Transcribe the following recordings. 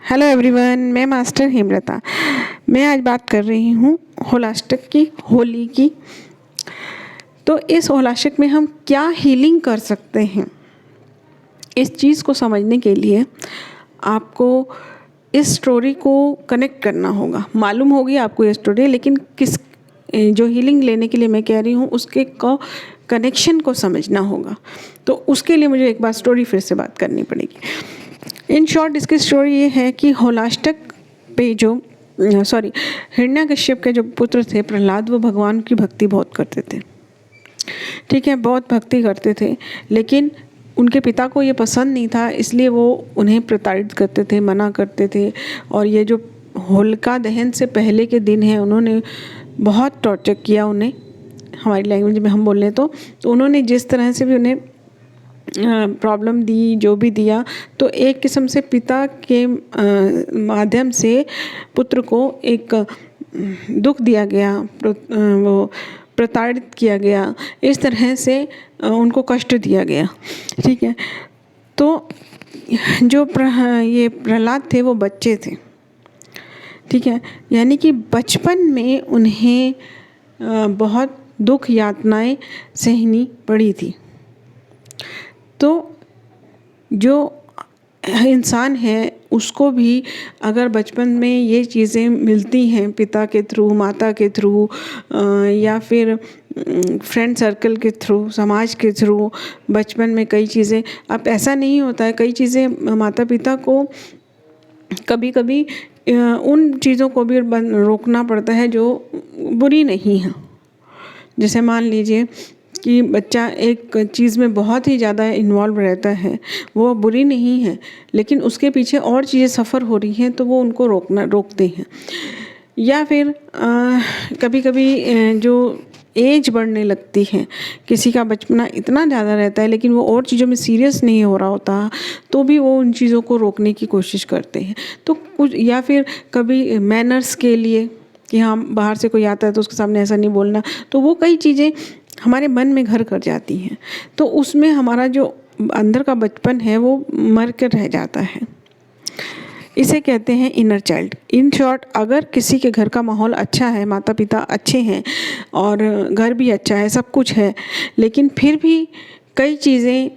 Hello everyone, मैं master Hemlata. मैं आज बात कर रही हूँ होलाष्टक की, होली की। तो इस होलाष्टक में हम क्या हीलिंग कर सकते हैं, इस चीज़ को समझने के लिए आपको इस स्टोरी को कनेक्ट करना होगा। मालूम होगी आपको ये स्टोरी, लेकिन किस जो हीलिंग लेने के लिए मैं कह रही हूँ उसके को कनेक्शन को समझना होगा। तो उसके लिए मुझे एक बार स्टोरी फिर से बात करनी पड़ेगी। इन शॉर्ट इसकी स्टोरी ये है कि होलाष्टक पे जो हिरण्यकश्यप के जो पुत्र थे प्रहलाद, वो भगवान की भक्ति बहुत करते थे। ठीक है, बहुत भक्ति करते थे, लेकिन उनके पिता को ये पसंद नहीं था, इसलिए वो उन्हें प्रताड़ित करते थे, मना करते थे। और ये जो होलिका दहन से पहले के दिन है, उन्होंने बहुत टॉर्चर किया उन्हें। हमारी लैंग्वेज में हम बोल लें तो उन्होंने जिस तरह से भी उन्हें प्रॉब्लम दी, जो भी दिया, तो एक किस्म से पिता के माध्यम से पुत्र को एक दुख दिया गया, वो प्रताड़ित किया गया, इस तरह से उनको कष्ट दिया गया। ठीक है, तो जो ये प्रहलाद थे वो बच्चे थे। ठीक है, यानी कि बचपन में उन्हें बहुत दुख यातनाएं सहनी पड़ी थी। तो जो इंसान है उसको भी अगर बचपन में ये चीज़ें मिलती हैं पिता के थ्रू, माता के थ्रू, या फिर फ्रेंड सर्कल के थ्रू, समाज के थ्रू, बचपन में कई चीज़ें, अब ऐसा नहीं होता है, कई चीज़ें माता पिता को कभी कभी उन चीज़ों को भी रोकना पड़ता है जो बुरी नहीं है। जैसे मान लीजिए कि बच्चा एक चीज़ में बहुत ही ज़्यादा इन्वॉल्व रहता है, वो बुरी नहीं है, लेकिन उसके पीछे और चीज़ें सफ़र हो रही हैं, तो वो उनको रोकते हैं। या फिर कभी कभी जो एज बढ़ने लगती है, किसी का बचपना इतना ज़्यादा रहता है लेकिन वो और चीज़ों में सीरियस नहीं हो रहा होता, तो भी वो उन चीज़ों को रोकने की कोशिश करते हैं। तो कुछ, या फिर कभी मैनर्स के लिए कि हाँ, बाहर से कोई आता है तो उसके सामने ऐसा नहीं बोलना, तो वो कई चीज़ें हमारे मन में घर कर जाती हैं, तो उसमें हमारा जो अंदर का बचपन है वो मर कर रह जाता है। इसे कहते हैं इनर चाइल्ड। इन शॉर्ट, अगर किसी के घर का माहौल अच्छा है, माता पिता अच्छे हैं और घर भी अच्छा है, सब कुछ है, लेकिन फिर भी कई चीज़ें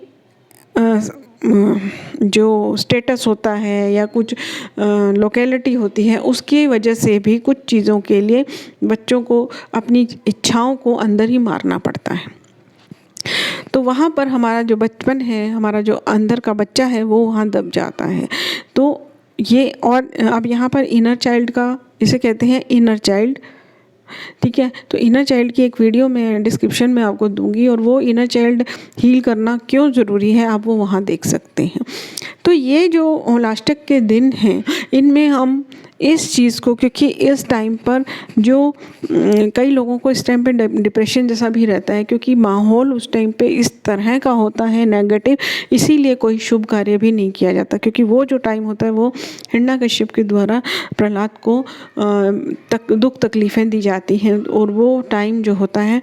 जो स्टेटस होता है या कुछ लोकेलिटी होती है, उसकी वजह से भी कुछ चीज़ों के लिए बच्चों को अपनी इच्छाओं को अंदर ही मारना पड़ता है। तो वहाँ पर हमारा जो बचपन है, हमारा जो अंदर का बच्चा है, वो वहाँ दब जाता है। तो ये, और अब यहाँ पर इनर चाइल्ड का, इसे कहते हैं इनर चाइल्ड। ठीक है, तो इनर चाइल्ड की एक वीडियो मैं डिस्क्रिप्शन में आपको दूंगी, और वो इनर चाइल्ड हील करना क्यों ज़रूरी है आप वो वहाँ देख सकते हैं। तो ये जो होलाष्टक के दिन हैं, इनमें हम इस चीज़ को, क्योंकि इस टाइम पर जो कई लोगों को इस टाइम पे डिप्रेशन जैसा भी रहता है, क्योंकि माहौल उस टाइम पे इस तरह का होता है नेगेटिव, इसीलिए कोई शुभ कार्य भी नहीं किया जाता, क्योंकि वो जो टाइम होता है वो हिरण्यकश्यप के द्वारा प्रहलाद को दुख तकलीफ़ें दी जाती हैं, और वो टाइम जो होता है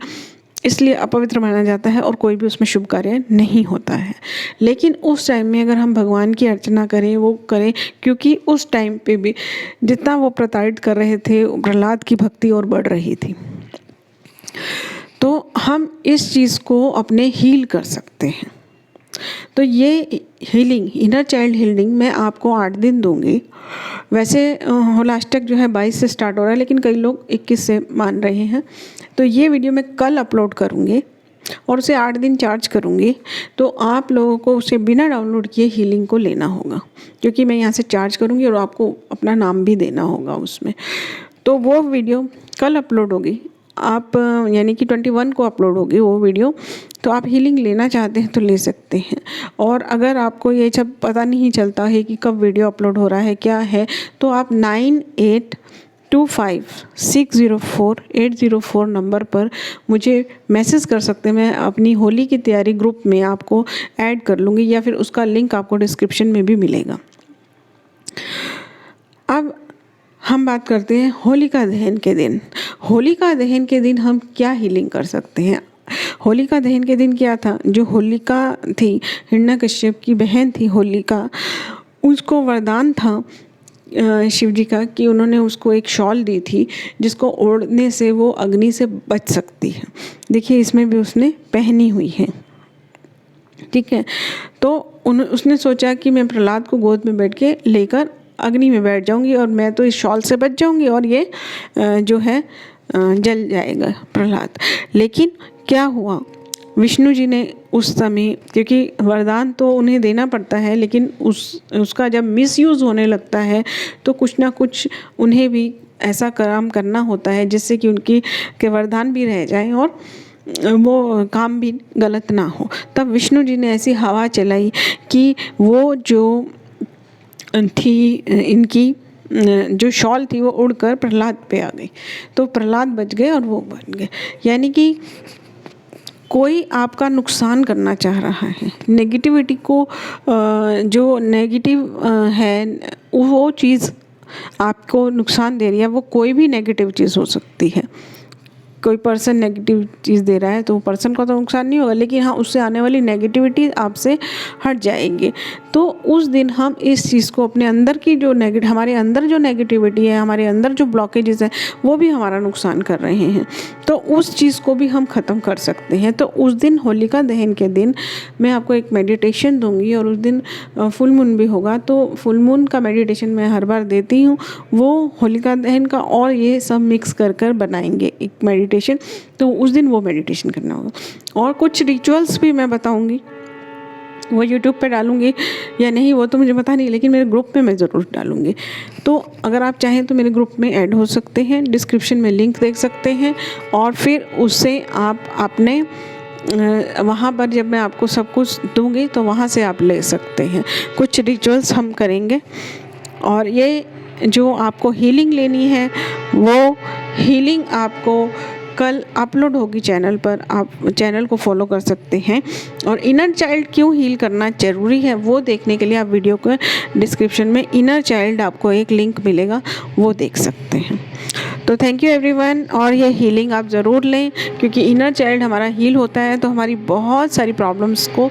इसलिए अपवित्र माना जाता है और कोई भी उसमें शुभ कार्य नहीं होता है। लेकिन उस टाइम में अगर हम भगवान की अर्चना करें, वो करें, क्योंकि उस टाइम पे भी जितना वो प्रताड़ित कर रहे थे, प्रहलाद की भक्ति और बढ़ रही थी। तो हम इस चीज़ को अपने हील कर सकते हैं। तो ये हीलिंग, इनर चाइल्ड हीलिंग, मैं आपको 8 दिन दूंगी। वैसे होलाष्टक जो है 22 से स्टार्ट हो रहा है, लेकिन कई लोग 21 से मान रहे हैं। तो ये वीडियो मैं कल अपलोड करूँगी और उसे 8 दिन चार्ज करूँगी। तो आप लोगों को उसे बिना डाउनलोड किए हीलिंग को लेना होगा, क्योंकि मैं यहाँ से चार्ज करूँगी और आपको अपना नाम भी देना होगा उसमें। तो वो वीडियो कल अपलोड होगी, आप यानी कि 21 को अपलोड होगी वो वीडियो। तो आप हीलिंग लेना चाहते हैं तो ले सकते हैं। और अगर आपको ये सब पता नहीं चलता है कि कब वीडियो अपलोड हो रहा है, क्या है, तो आप 9825604804 नंबर पर मुझे मैसेज कर सकते हैं। मैं अपनी होली की तैयारी ग्रुप में आपको ऐड कर लूँगी, या फिर उसका लिंक आपको डिस्क्रिप्शन में भी मिलेगा। अब हम बात करते हैं होलिका दहन के दिन। होलिका दहन के दिन हम क्या हीलिंग कर सकते हैं। होलिका दहन के दिन क्या था, जो होलिका थी, हिरण्यकश्यप की बहन थी होलिका, उसको वरदान था शिव जी का कि उन्होंने उसको एक शॉल दी थी जिसको ओढ़ने से वो अग्नि से बच सकती है। देखिए इसमें भी उसने पहनी हुई है, ठीक है। तो उसने सोचा कि मैं प्रहलाद को गोद में बैठ के लेकर अग्नि में बैठ जाऊंगी और मैं तो इस शॉल से बच जाऊंगी और ये जो है जल जाएगा प्रहलाद। लेकिन क्या हुआ, विष्णु जी ने उस समय, क्योंकि वरदान तो उन्हें देना पड़ता है लेकिन उसका जब मिसयूज़ होने लगता है तो कुछ ना कुछ उन्हें भी ऐसा काम करना होता है जिससे कि उनकी के वरदान भी रह जाएं और वो काम भी गलत ना हो। तब विष्णु जी ने ऐसी हवा चलाई कि वो जो थी इनकी जो शॉल थी वो उड़कर प्रहलाद पे आ गई, तो प्रहलाद बच गए और वो बन गए। यानी कि कोई आपका नुकसान करना चाह रहा है, नेगेटिविटी को जो नेगेटिव है वो चीज़ आपको नुकसान दे रही है, वो कोई भी नेगेटिव चीज़ हो सकती है। कोई पर्सन नेगेटिव चीज़ दे रहा है तो पर्सन का तो नुकसान नहीं होगा, लेकिन हाँ उससे आने वाली नेगेटिविटी आपसे हट जाएंगे। तो उस दिन हम इस चीज़ को अपने अंदर की जो हमारे अंदर जो नेगेटिविटी है, हमारे अंदर जो ब्लॉकेजेस हैं वो भी हमारा नुकसान कर रहे हैं, तो उस चीज़ को भी हम ख़त्म कर सकते हैं। तो उस दिन होलिका दहन के दिन मैं आपको एक मेडिटेशन दूंगी और उस दिन फुल मून भी होगा, तो फुल मून का मेडिटेशन मैं हर बार देती हूँ, वो होलिका दहन का और ये सब मिक्स कर कर बनाएंगे एक मेडिटेशन। तो उस दिन वो मेडिटेशन करना होगा। और कुछ रिचुअल्स भी मैं बताऊंगी, वो यूट्यूब पे डालूंगी या नहीं वो तो मुझे पता नहीं, लेकिन मेरे ग्रुप में मैं ज़रूर डालूंगी। तो अगर आप चाहें तो मेरे ग्रुप में ऐड हो सकते हैं, डिस्क्रिप्शन में लिंक देख सकते हैं और फिर उससे आप अपने वहाँ पर जब मैं आपको सब कुछ दूंगी तो वहाँ से आप ले सकते हैं। कुछ रिचुअल्स हम करेंगे और ये जो आपको हीलिंग लेनी है वो हीलिंग आपको कल अपलोड होगी चैनल पर, आप चैनल को फॉलो कर सकते हैं। और इनर चाइल्ड क्यों हील करना ज़रूरी है वो देखने के लिए आप वीडियो के डिस्क्रिप्शन में इनर चाइल्ड आपको एक लिंक मिलेगा, वो देख सकते हैं। तो थैंक यू एवरीवन, और ये हीलिंग आप ज़रूर लें क्योंकि इनर चाइल्ड हमारा हील होता है तो हमारी बहुत सारी प्रॉब्लम्स को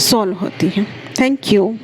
सॉल्व होती हैं। Thank you.